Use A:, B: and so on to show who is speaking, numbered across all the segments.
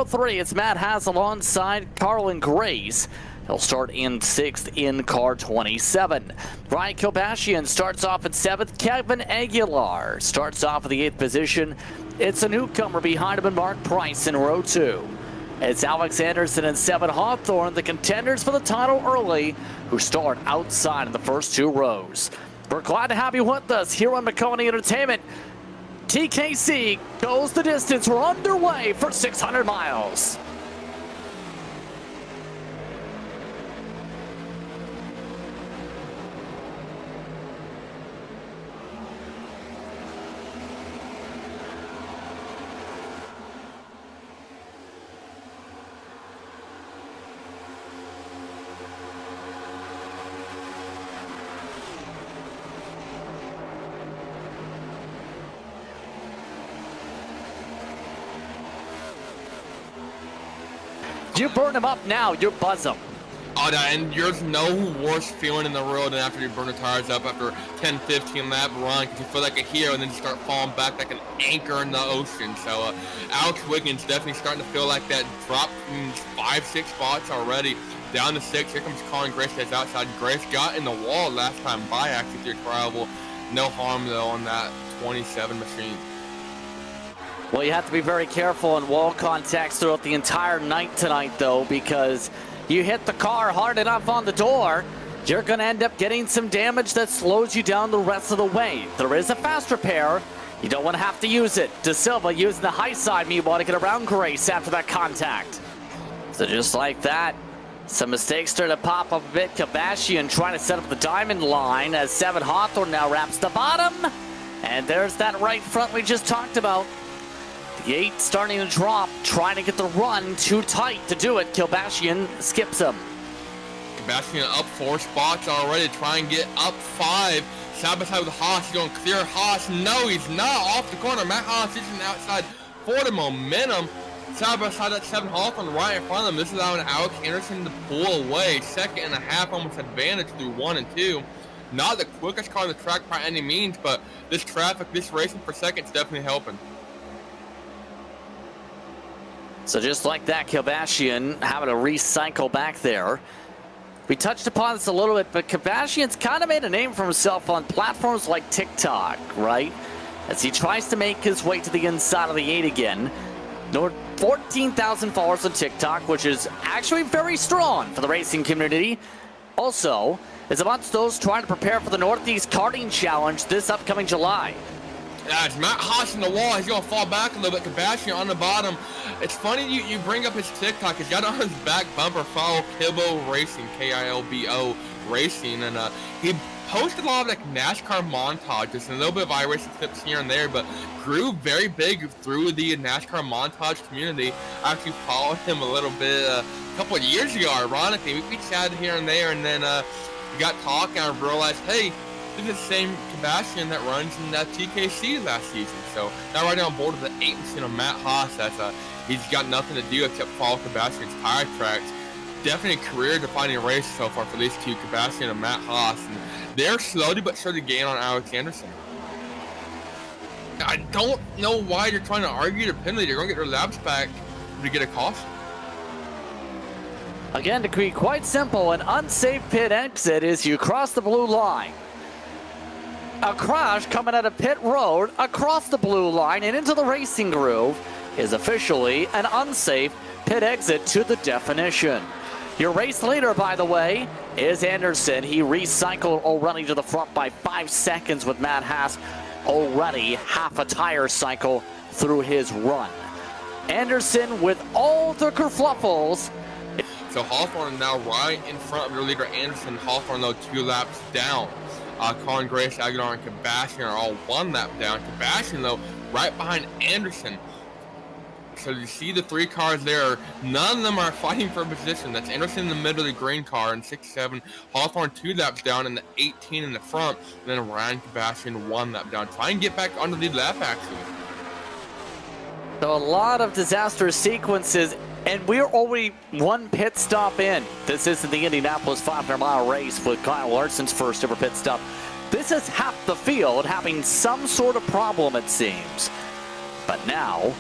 A: 3, it's Matt Haas alongside Carlin Grace. He'll start in 6th in car 27. Ryan Kilbashian starts off in 7th. Kevin Aguilar starts off in the 8th position. It's a newcomer behind him and Mark Price in row 2. It's Alex Anderson and 7 Hawthorne, the contenders for the title early, who start outside in the first 2 rows. We're glad to have you with us here on Maconi Entertainment. TKC goes the distance. We're underway for 600 miles. You burn them up now, you buzz them.
B: Oh, and there's no worse feeling in the world than after you burn the tires up after 10, 15 lap run, because you feel like a hero and then you start falling back like an anchor in the ocean. So Alex Wiggins definitely starting to feel like that drop 5, 6 spots already. Down to 6, here comes Colin Grace that's outside. Grace got in the wall last time by actually through travel. No harm though on that 27 machine.
A: Well, you have to be very careful in wall contacts throughout the entire night tonight, though, because you hit the car hard enough on the door, you're going to end up getting some damage that slows you down the rest of the way. There is a fast repair. You don't want to have to use it. De Silva using the high side meanwhile to get around Grace after that contact. So just like that, some mistakes start to pop up a bit. Kilbashian trying to set up the diamond line as 7 Hawthorne now wraps the bottom. And there's that right front we just talked about. The 8 starting to drop, trying to get the run too tight to do it. Kilbashian skips him.
B: Kilbashian up 4 spots already, trying to get up 5. Side by side with Haas, he's going to clear Haas. No, he's not off the corner. Matt Haas is on the outside for the momentum. Side by side, that 7 Hawthorne right in front of them. This is allowing Alex Anderson to pull away. 2.5 almost advantage through 1 and 2. Not the quickest car on the track by any means, but this traffic, this racing per second is definitely helping.
A: So just like that, Kilbashian having to recycle back there. We touched upon this a little bit, but Kilbashian's kind of made a name for himself on platforms like TikTok, right? As he tries to make his way to the inside of the 8 again. 14,000 followers on TikTok, which is actually very strong for the racing community. Also, is amongst those trying to prepare for the Northeast Karting Challenge this upcoming July.
B: Yeah, it's Matt Haas in the wall. He's going to fall back a little bit. Kilbashian on the bottom. It's funny you bring up his TikTok. He's got on his back bumper, follow Kilbo Racing, K-I-L-B-O Racing. And he posted a lot of like NASCAR montages and a little bit of iRacing clips here and there, but grew very big through the NASCAR montage community. I actually followed him a little bit a couple of years ago, ironically. We chatted here and there, and then we got talking. I realized, hey, this is the same Kilbashian that runs in that TKC last season. So now right now on board with the 8 machine of Matt Haas. That's he's got nothing to do except follow Kilbashian's tire tracks. Definitely a career-defining race so far for these two, Kilbashian and Matt Haas. And they're slowly but surely gaining on Alex Anderson. I don't know why you're trying to argue the penalty. They're going to get their laps back to get a caution.
A: Again, to be quite simple, an unsafe pit exit is you cross the blue line. A crash coming out of pit road across the blue line and into the racing groove is officially an unsafe pit exit to the definition. Your race leader, by the way, is Anderson. He recycled already to the front by 5 seconds with Matt Haas already half a tire cycle through his run. Anderson with all the kerfluffles.
B: So Hawthorne now right in front of your leader Anderson. Hawthorne though 2 laps down. Colin Grace, Aguilar, and Kilbashian are all 1 lap down. Kilbashian though right behind Anderson. So you see the 3 cars there. None of them are fighting for a position. That's Anderson in the middle of the green car in 6-7. Hawthorne 2 laps down, and the 18 in the front. And then Ryan Kilbashian 1 lap down. Try and get back under the lap actually.
A: So a lot of disastrous sequences, and we're already 1 pit stop in. This isn't the Indianapolis 500-mile race with Kyle Larson's first ever pit stop. This is half the field having some sort of problem, it seems. But now,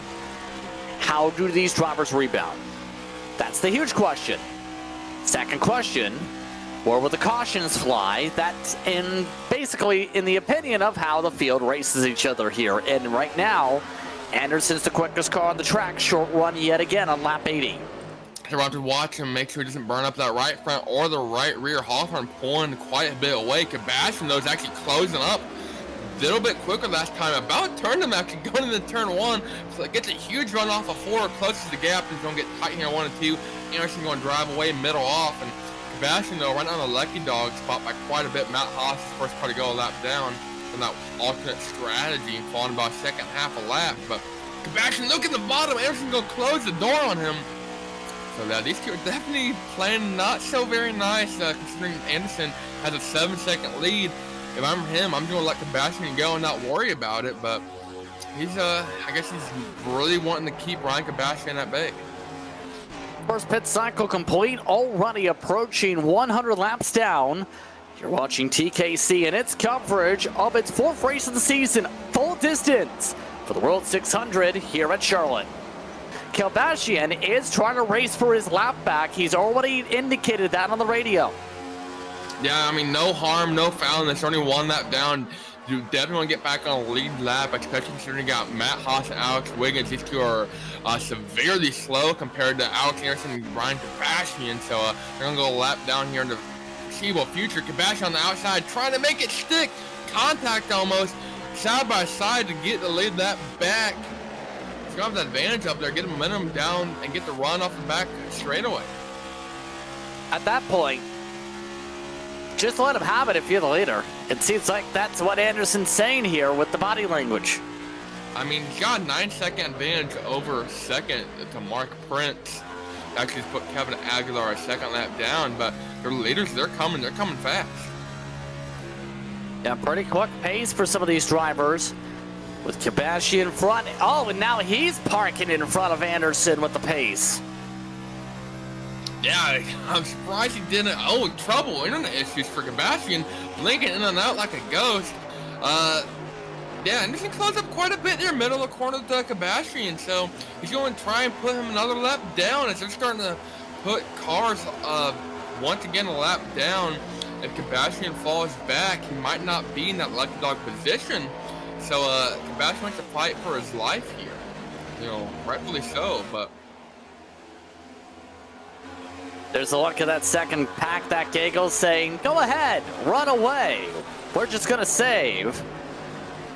A: how do these drivers rebound? That's the huge question. Second question, where will the cautions fly? That's basically in the opinion of how the field races each other here. And right now, Anderson's the quickest car on the track, short run yet again on lap 80.
B: We'll have to watch him, make sure he doesn't burn up that right front or the right rear. Hawthorne pulling quite a bit away. Sebastian, though, is actually closing up a little bit quicker last time. About turned him actually going into turn 1. So it gets a huge run off of 4, closes the gap. He's going to get tight here 1 and 2. Anderson going to drive away, middle off. And Sebastian, though, right on the lucky dog spot by quite a bit. Matt Haas is first car to go a lap down from that alternate strategy, falling about second half a lap. But Sebastian, look at the bottom. Anderson going to close the door on him. So these two are definitely playing not so very nice, considering Anderson has a 7-second lead. If I'm him, I'm going to let Sebastian go and not worry about it. But he's, I guess he's really wanting to keep Ryan Sebastian at bay.
A: First pit cycle complete, already approaching 100 laps down. You're watching TKC and its coverage of its 4th race of the season, full distance for the World 600 here at Charlotte. Sebastian is trying to race for his lap back. He's already indicated that on the radio.
B: Yeah, I mean, no harm, no foul. There's only 1 lap down. You definitely want to get back on a lead lap, especially considering you got Matt Haas and Alex Wiggins. These two are severely slow compared to Alex Anderson and Ryan Sebastian. So they're going to go a lap down here in the foreseeable future. Sebastian on the outside trying to make it stick. Contact almost. Side by side to get the lead lap back. He's going to have the advantage up there, get the momentum down, and get the run off the back straightaway.
A: At that point, just let him have it if you're the leader. It seems like that's what Anderson's saying here with the body language.
B: I mean, he's got a 9-second advantage over second to Mark Prince. Actually, he's put Kevin Aguilar a second lap down, but their leaders, they're coming fast.
A: Yeah, pretty quick pace for some of these drivers. With Kabashi in front. Oh, and now he's parking in front of Anderson with the pace.
B: Yeah, I'm surprised he didn't. Oh, trouble, internet issues for Sebastian. Blinking in and out like a ghost. Yeah, Anderson closed up quite a bit there, middle of the corner to Sebastian. So he's going to try and put him another lap down as they're starting to put cars once again a lap down. If Sebastian falls back, he might not be in that lucky dog position. So Sebastian wants to fight for his life here. You know, rightfully so, but
A: there's a look at that second pack, that giggle saying, go ahead, run away. We're just going to save.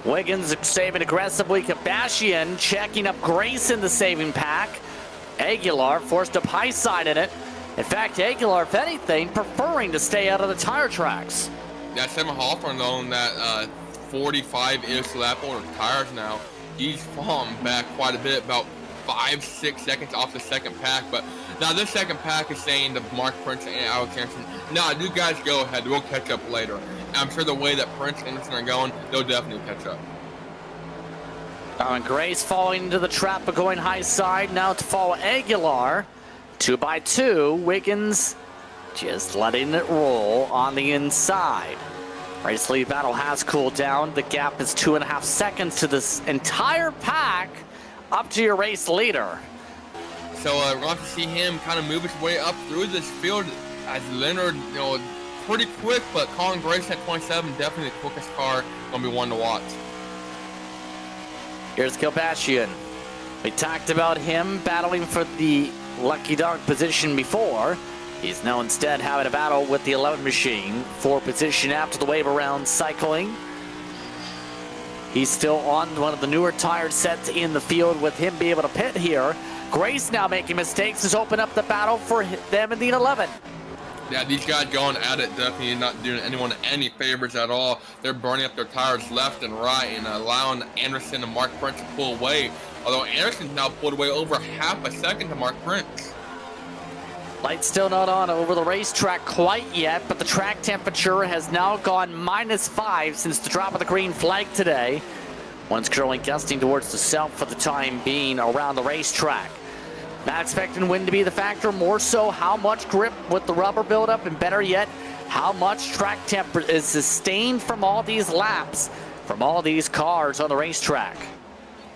A: Wiggins saving aggressively. Sebastian checking up Grace in the saving pack. Aguilar forced up high side in it. In fact, Aguilar, if anything, preferring to stay out of the tire tracks.
B: Yeah, Sam Hawthorne on that 45-ish lap on tires now. He's fallen back quite a bit, about 5-6 seconds off the second pack. But now this second pack is saying to Mark Prince and Alex Anderson, nah, you guys go ahead. We'll catch up later. And I'm sure the way that Prince and Anderson are going, they'll definitely catch up.
A: And Grace falling into the trap of going high side. Now to follow Aguilar. 2x2. Wiggins just letting it roll on the inside. Race lead battle has cooled down. The gap is 2.5 seconds to this entire pack up to your race leader.
B: So we're going to see him kind of move his way up through this field as Leonard, you know, pretty quick, but Colin Grace at 27, definitely the quickest car, going to be one to watch.
A: Here's Sebastian. We talked about him battling for the lucky dog position before. He's now instead having a battle with the 11 machine for position after the wave around cycling. He's still on one of the newer tire sets in the field with him being able to pit here. Grace now making mistakes has opened up the battle for them in the 11.
B: Yeah, these guys going at it, definitely not doing anyone any favors at all. They're burning up their tires left and right and allowing Anderson and Mark Prince to pull away. Although Anderson's now pulled away over half a second to Mark Prince.
A: Lights still not on over the racetrack quite yet, but the track temperature has now gone -5 since the drop of the green flag today. One's currently gusting towards the south for the time being around the racetrack. Not expecting wind to be the factor, more so how much grip with the rubber buildup, and better yet, how much track temp is sustained from all these laps, from all these cars on the racetrack.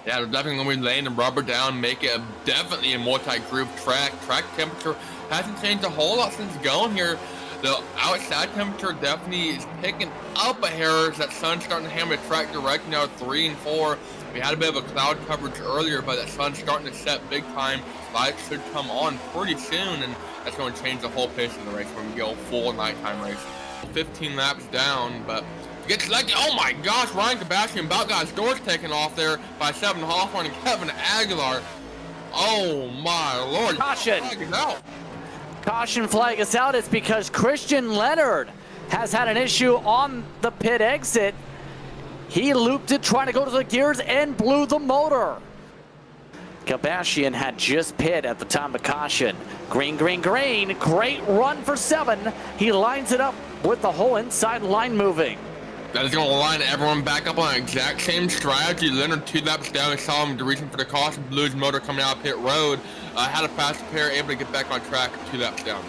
B: Yeah, they're definitely going to be laying the rubber down, make it definitely a multi-groove track. Track temperature hasn't changed a whole lot since going here. The outside temperature definitely is picking up a hair as that sun's starting to hammer the track directly now 3 and 4. We had a bit of a cloud coverage earlier, but that sun's starting to set big time. Lights should come on pretty soon, and that's going to change the whole pace of the race when we go full nighttime race. 15 laps down, but to get selected, oh my gosh, Ryan Sebastian about got his doors taken off there by Seven Hawthorne and Kevin Aguilar. Oh my lord.
A: Caution. Caution flag is out. It's because Christian Leonard has had an issue on the pit exit. He looped it trying to go to the gears and blew the motor. Sebastian had just pit at the time of caution. Green, green, green. Great run for 7. He lines it up with the whole inside line moving.
B: That is going to line everyone back up on the exact same strategy. Leonard 2 laps down, he saw him the reason for the caution, blew his motor coming out of pit road. Had a fast pair, able to get back on track 2 laps down.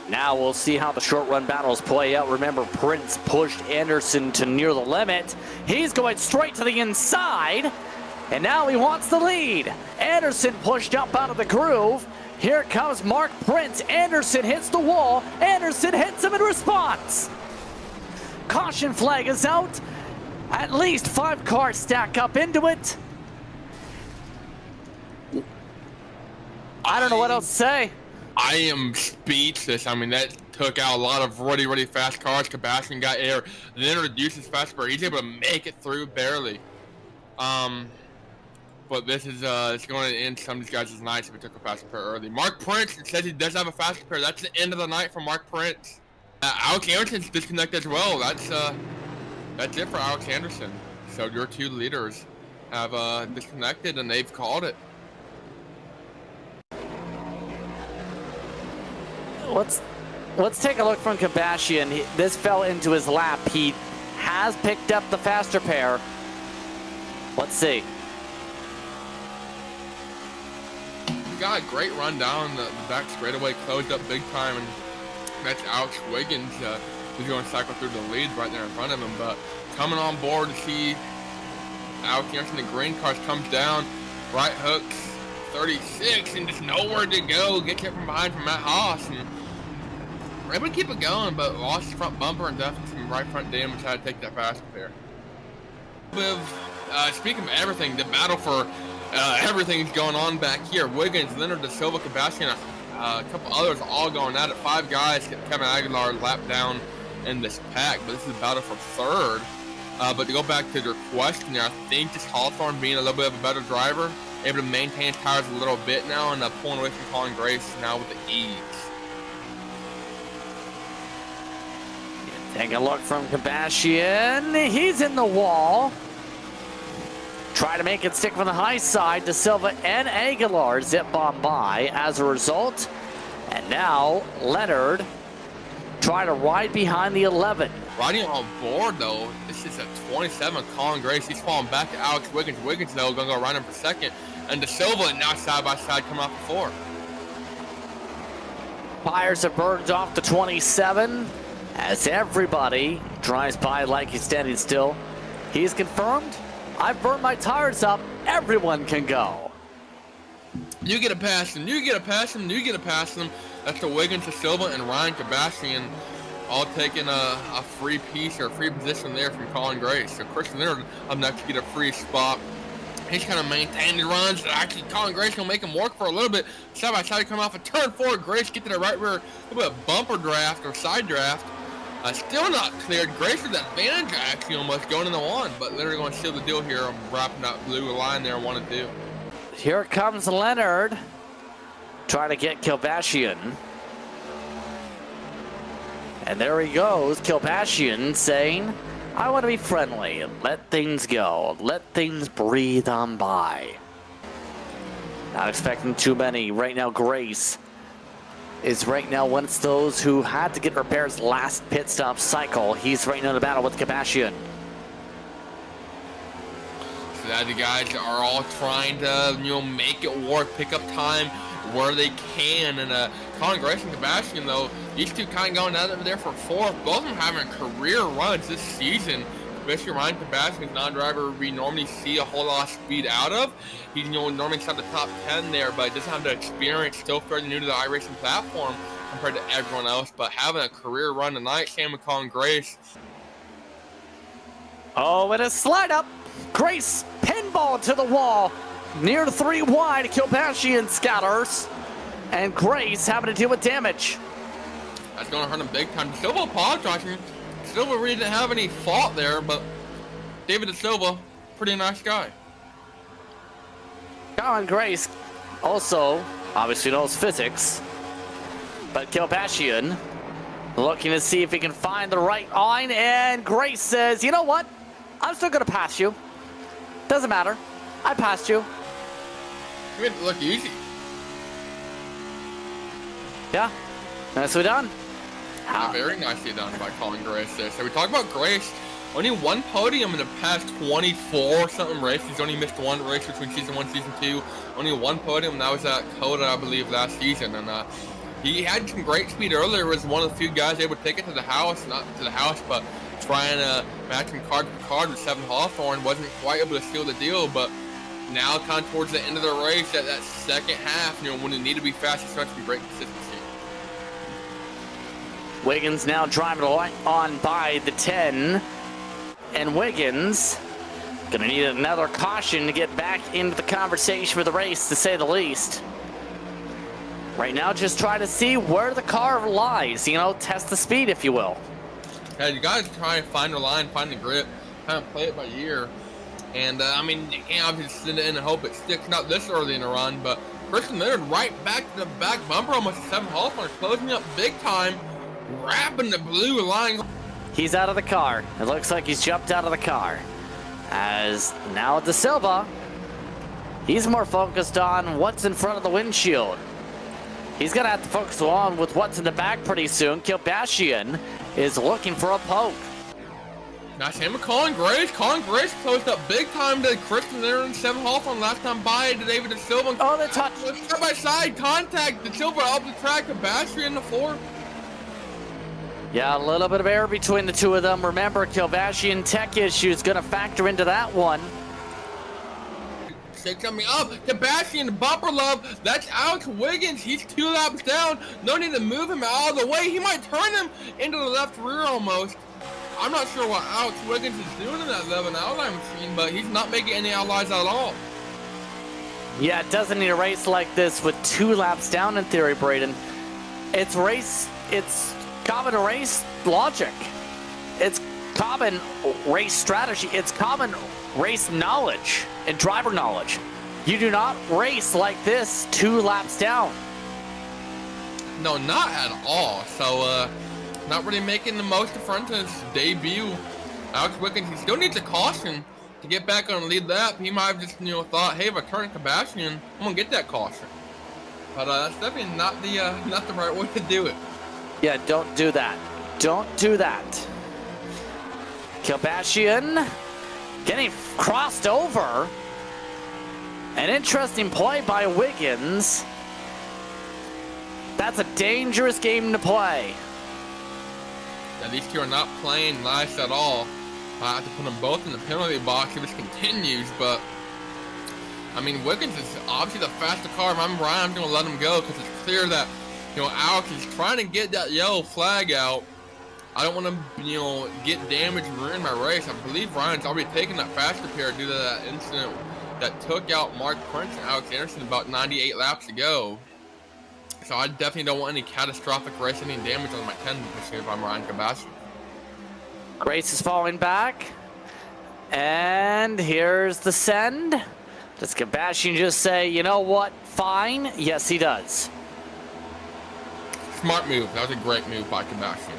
A: Now we'll see how the short run battles play out. Remember, Prince pushed Anderson to near the limit. He's going straight to the inside, and now he wants the lead. Anderson pushed up out of the groove. Here comes Mark Prince. Anderson hits the wall. Anderson hits him in response. Caution flag is out. At least 5 cars stack up into it. I don't know what else to say.
B: I am speechless. I mean, that took out a lot of really, really fast cars. Sebastian got air, then reduced his fast spur. He's able to make it through barely. But this is it's going to end some of these guys' nights if he took a fast pair early. Mark Prince says he does have a fast pair. That's the end of the night for Mark Prince. Alex Anderson's disconnected as well. That's it for Alex Anderson. So your 2 leaders have disconnected and they've called it.
A: Let's take a look from Sebastian. This fell into his lap. He has picked up the faster pair. Let's see.
B: He got a great run down the back straightaway, closed up big time, and that's Alex Wiggins who's going to cycle through the lead right there in front of him. But coming on board to see Alex Anderson, the green cars comes down, right hooks 36, and just nowhere to go. Gets hit from behind from Matt Haas, and we're able to keep it going, but lost the front bumper and definitely some right front damage. Had to take that fast pair. Speaking of everything, the battle for everything's going on back here. Wiggins, Leonard, De Silva, Sebastian, a couple others all going at it. 5 guys get Kevin Aguilar lapped down in this pack, but this is a battle for 3rd. But to go back to your question there, I think just Hawthorne being a little bit of a better driver, able to maintain tires a little bit now, and pulling away from Colin Grace now with the ease.
A: Take a look from Sebastian. He's in the wall. Try to make it stick from the high side. De Silva and Aguilar zip on by as a result. And now Leonard try to ride behind the 11.
B: Riding on board, though, this is a 27, Colin Grace. He's falling back to Alex Wiggins. Wiggins, though, going to go right in for 2nd. And De Silva now side by side coming off the 4.
A: Tires have burned off the 27 as everybody drives by like he's standing still. He's confirmed, I've burned my tires up. Everyone can go.
B: You get a pass them, you get a pass them, you get a pass them. That's the Wiggins, De Silva, and Ryan Sebastian all taking a free piece or a free position there from Colin Grace. So Christian Leonard up next to get a free spot. He's kind of maintaining the runs. Actually, Colin Grace going to make him work for a little bit. Side by side, come off a turn 4. Grace get to the right rear. A little bit of bumper draft or side draft. Still not cleared. Grace with advantage actually almost going into 1. But Leonard going to seal the deal here. I'm wrapping that blue line there 1 and 2.
A: Here comes Leonard. Trying to get Sebastian. And there he goes. Sebastian saying, I want to be friendly and let things go. Let things breathe on by. Not expecting too many. Right now, Grace is right now one of those who had to get repairs last pit stop cycle. He's right now in the battle with Sebastian.
B: So that the guys are all trying to, make it work, pick up time where they can. And Colin Grace and Sebastian, though, these two kind of going out there for 4th. Both of them having career runs this season. especially Ryan Sebastian, non-driver we normally see a whole lot of speed out of. He's normally inside the top 10 there, but doesn't have the experience, still fairly new to the iRacing platform compared to everyone else, but having a career run tonight, Sam McCollum Grace.
A: Oh, and a slide up. Grace pinball to the wall. Near 3 wide, Kilpatrian scatters. And Grace having to deal with damage.
B: That's going to hurt him big time. De Silva apologizing. De Silva really didn't have any fault there, but David De Silva, pretty nice guy.
A: Colin Grace also obviously knows physics. But Kilpatrian looking to see if he can find the right line. And Grace says, you know what? I'm still going to pass you. Doesn't matter. I passed you.
B: You made it look easy.
A: Yeah, nicely done.
B: Very nicely done by Colin Grace there. So we talk about Grace. Only one podium in the past 24 something races. He's only missed one race between season 1 and season 2. Only one podium, and that was at Coca, I believe, last season. And he had some great speed earlier. Was one of the few guys able to take it to the house, not to the house, but trying to match him card for card with 7 Hawthorne. Wasn't quite able to seal the deal, but now kind of towards the end of the race, at that second half, when it needed to be fast, it starts to be great consistency.
A: Wiggins now driving on by the 10. And Wiggins gonna need another caution to get back into the conversation for the race, to say the least. Right now, just try to see where the car lies, test the speed, if you will.
B: Yeah, you guys try and find the line, find the grip, kind of play it by ear. And, you can't obviously sit in and hope it sticks, not this early in the run, but Christian Leonard right back to the back bumper, almost 7 Hawthorne, closing up big time, wrapping the blue line.
A: He's out of the car. It looks like he's jumped out of the car. As now De Silva, he's more focused on what's in front of the windshield. He's going to have to focus on with what's in the back pretty soon. Kilpatrian is looking for a poke.
B: Nice hand with Colin Grace. Colin Grace closed up big time to Christian Leonard and 7 Hawthorne last time by to David De Silva.
A: Oh, they touched.
B: Side by side contact. De Silva up the track, Kilpatrian in the floor.
A: Yeah, a little bit of air between the two of them. Remember, Kilpatrian tech issues going to factor into that one.
B: They're coming up. Kilpatrian, bumper love. That's Alex Wiggins. He's 2 laps down. No need to move him out of the way. He might turn him into the left rear almost. I'm not sure what Alex Wiggins is doing in that 11 outline machine, but he's not making any outliers at all.
A: Yeah, it doesn't need a race like this with 2 laps down in theory, Braden. It's common race logic. It's common race strategy. It's common race knowledge and driver knowledge. You do not race like this 2 laps down.
B: No, not at all. So, not really making the most of Frenton's debut. Alex Wiggins, he still needs a caution to get back on the lead lap. He might have just, thought, hey, if I turn Kilpatrian, I'm gonna get that caution. But that's definitely not the right way to do it.
A: Yeah, don't do that. Don't do that. Kilpatrian getting crossed over. An interesting play by Wiggins. That's a dangerous game to play.
B: Yeah, these two are not playing nice at all. I have to put them both in the penalty box if this continues, but Wiggins is obviously the faster car. If I'm Ryan, I'm going to let him go because it's clear that, Alex is trying to get that yellow flag out. I don't want to, get damaged and ruin my race. I believe Ryan's already taken that fast repair due to that incident that took out Mark Prince and Alex Anderson about 98 laps ago. So I definitely don't want any catastrophic race-ending damage on my 10 machine if I'm Ryan Sebastian.
A: Grace is falling back. And here's the send. Does Sebastian just say, you know what, fine? Yes, he does.
B: Smart move. That was a great move by Sebastian.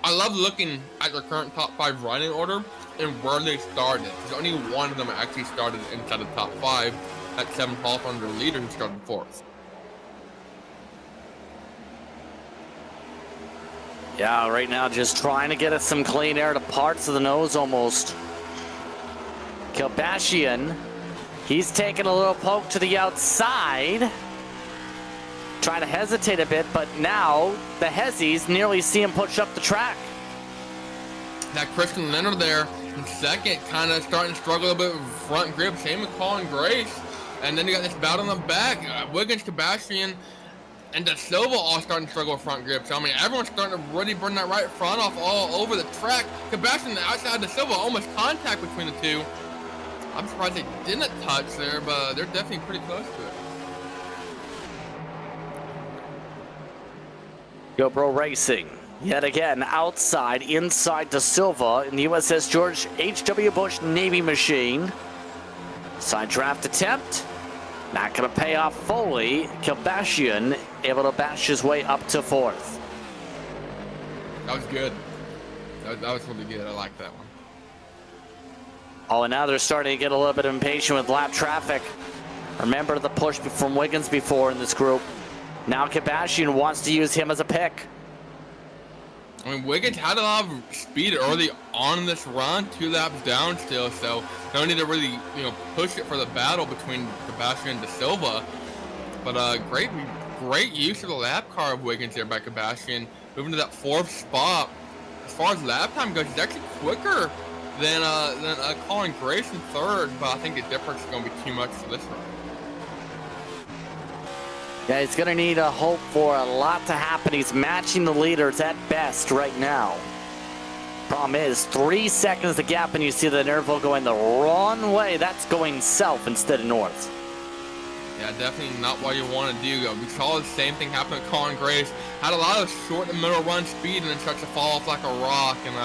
B: I love looking at their current top 5 running order and where they started. There's only one of them actually started inside the top 5. That's 7 Hawthorne, their leader, who started 4th.
A: Yeah, right now just trying to get us some clean air to parts of the nose almost. Kilpatrian, he's taking a little poke to the outside. Trying to hesitate a bit, but now the Hezzies nearly see him push up the track.
B: That Christian Leonard there in second, kind of starting to struggle a bit with front grip. Same with Colin Grace. And then you got this battle in the back. Wiggins, Sebastian, and De Silva all starting to struggle with front grip. So, I mean, everyone's starting to really burn that right front off all over the track. Sebastian outside De Silva, almost contact between the two. I'm surprised they didn't touch there, but they're definitely pretty close to it.
A: GoPro Racing, yet again, outside, inside De Silva in the USS George H.W. Bush Navy machine. Side draft attempt. Not going to pay off fully. Sebastian able to bash his way up to fourth.
B: That was good. That was really good. I like that one.
A: Oh, and now they're starting to get a little bit impatient with lap traffic. Remember the push from Wiggins before in this group. Now Sebastian wants to use him as a pick.
B: I mean, Wiggins had a lot of speed early on in this run, 2 laps down still, so no need to really, push it for the battle between Sebastian and De Silva. But great use of the lap car of Wiggins there by Sebastian, moving to that 4th spot. As far as lap time goes, he's actually quicker than Colin Grace in 3rd, but I think the difference is going to be too much for this run.
A: Yeah, he's going to need a hope for a lot to happen. He's matching the leaders at best right now. Problem is, 3 seconds the gap, and you see the interval going the wrong way. That's going south instead of north.
B: Yeah, definitely not what you want to do. We saw the same thing happen with Colin Grace. Had a lot of short and middle run speed and then starts to fall off like a rock. And,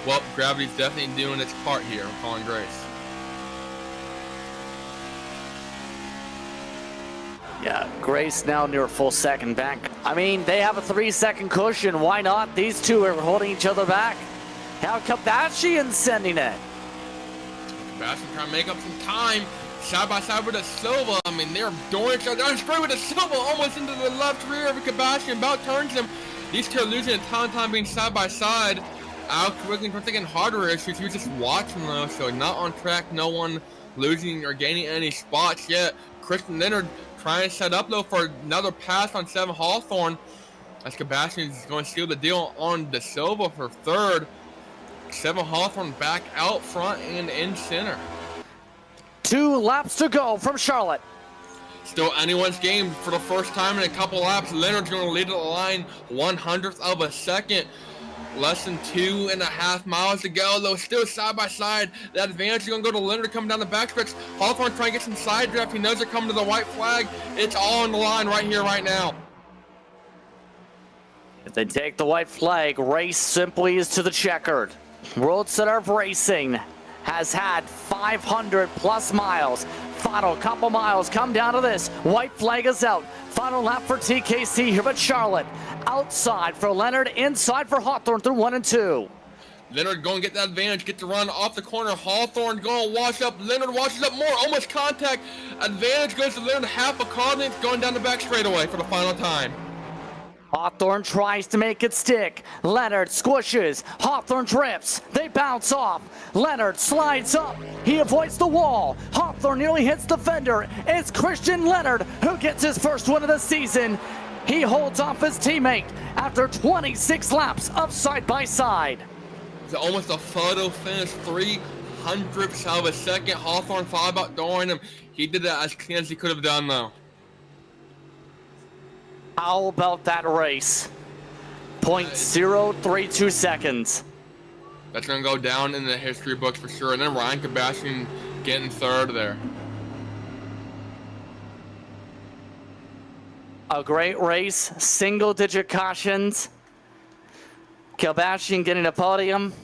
B: well, gravity's definitely doing its part here with Colin Grace.
A: Yeah, Grace now near a full second back. I mean, they have a 3-second cushion. Why not? These two are holding each other back. How Sebastian sending it?
B: Sebastian trying to make up some time. Side by side with De Silva. I mean, they're doing each other. They're straight with De Silva almost into the left rear of Sebastian. About turns him. These two are losing a ton of time being side by side. Alex Wiggins was taking hardware issues. He was just watching though, so not on track. No one losing or gaining any spots yet. Christian Leonard trying to set up though for another pass on 7 Hawthorne. As Sebastian's going to seal the deal on De Silva for 3rd. 7 Hawthorne back out front and in center.
A: 2 laps to go from Charlotte.
B: Still anyone's game for the first time in a couple laps. Leonard's going to lead the line 1/100th of a second. Less than 2.5 miles to go, though still side by side. That advantage is going to go to Leonard coming down the backstretch. Hawthorne trying to get some side draft. He knows they're coming to the white flag. It's all on the line right here, right now.
A: If they take the white flag, race simply is to the checkered. World Center of Racing has had 500 plus miles. Final couple miles come down to this. White flag is out. Final lap for TKC here at Charlotte. Outside for Leonard, inside for Hawthorne through 1 and 2.
B: Leonard going to get that advantage, get the run off the corner. Hawthorne going to wash up. Leonard washes up more, almost contact. Advantage goes to Leonard, half a car length, going down the back straightaway for the final time.
A: Hawthorne tries to make it stick. Leonard squishes. Hawthorne trips. They bounce off. Leonard slides up. He avoids the wall. Hawthorne nearly hits the fender. It's Christian Leonard who gets his first win of the season. He holds off his teammate after 26 laps of side-by-side.
B: It's almost a photo finish, 300ths of a second. Hawthorne thought about throwing him. He did that as clean as he could have done, though.
A: How about that race? 0.032 seconds.
B: That's going to go down in the history books for sure. And then Ryan Sebastian getting 3rd there.
A: A great race, single-digit cautions. Sebastian getting a podium.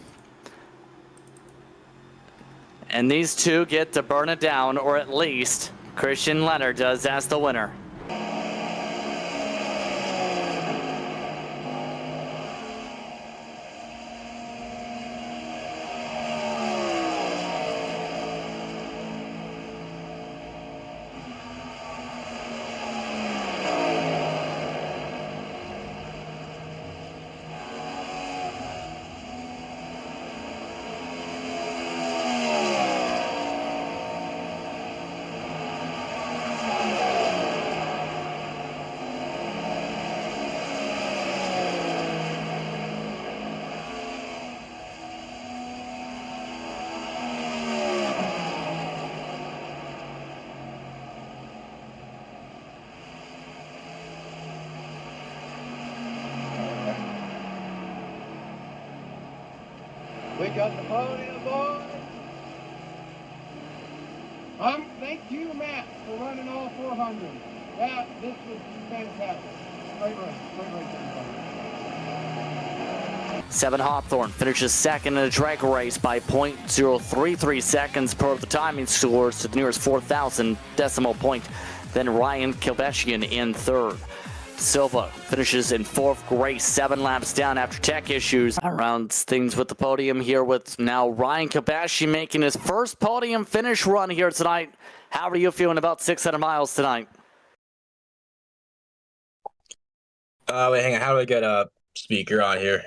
A: And these two get to burn it down, or at least Christian Leonard does as the winner.
C: We got the podium, boys. Thank you, Matt, for running all 400. This was fantastic. Great race, everybody.
A: Seven Hawthorne finishes second in a drag race by .033 seconds per the timing scores to the nearest 4,000 decimal point. Then Ryan Kilbeshian in third. Silva finishes in fourth race, 7 laps down after tech issues. Around things with the podium here with now Ryan Kilbeshian making his first podium finish run here tonight. How are you feeling about 600 miles tonight?
D: Wait, hang on. How do I get a speaker on here?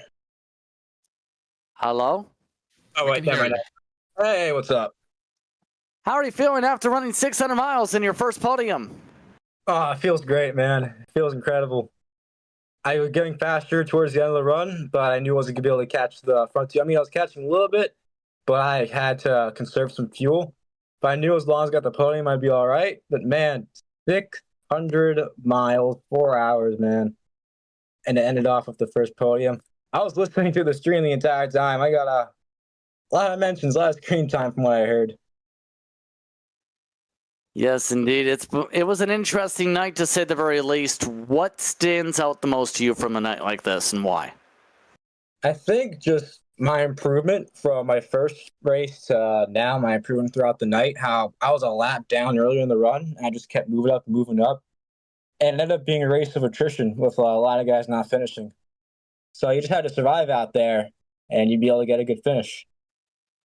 A: Hello?
D: Oh,
B: We
D: wait,
B: can
D: never
B: hear
D: mind. Hey, what's up?
A: How are you feeling after running 600 miles in your first podium?
D: Oh, it feels great, man. It feels incredible. I was getting faster towards the end of the run, but I knew I wasn't going to be able to catch the front two. I mean, I was catching a little bit, but I had to conserve some fuel. But I knew as long as I got the podium, I'd be all right. But, man, 600 miles, 4 hours, man. And it ended off with the first podium. I was listening to the stream the entire time. I got a lot of mentions, a lot of screen time from what I heard.
A: Yes, indeed. It was an interesting night to say the very least. What stands out the most to you from a night like this and why?
D: I think just my improvement from my first race to now, my improvement throughout the night, how I was a lap down earlier in the run. And I just kept moving up. And it ended up being a race of attrition with a lot of guys not finishing. So you just had to survive out there and you'd be able to get a good finish.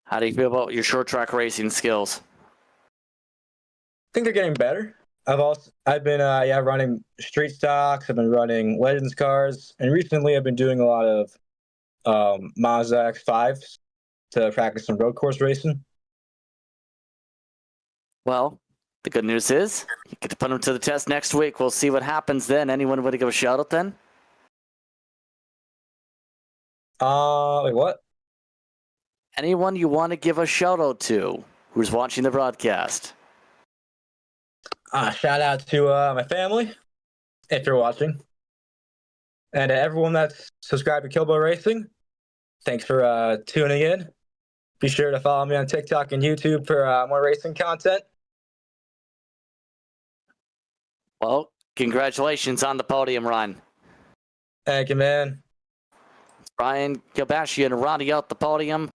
A: How do you feel about your short track racing skills?
D: I think they're getting better. I've been running street stocks. I've been running Legends cars, and recently I've been doing a lot of Mazda X5s to practice some road course racing.
A: Well, the good news is you get to put them to the test next week. We'll see what happens then. Anyone want to give a shout out then?
D: Wait, what?
A: Anyone you want to give a shout out to who's watching the broadcast?
D: Shout out to my family, if you're watching. And everyone that's subscribed to Kilbo Racing, thanks for tuning in. Be sure to follow me on TikTok and YouTube for more racing content.
A: Well, congratulations on the podium run.
D: Thank you, man.
A: Ryan Kilbeshian rounding out the podium.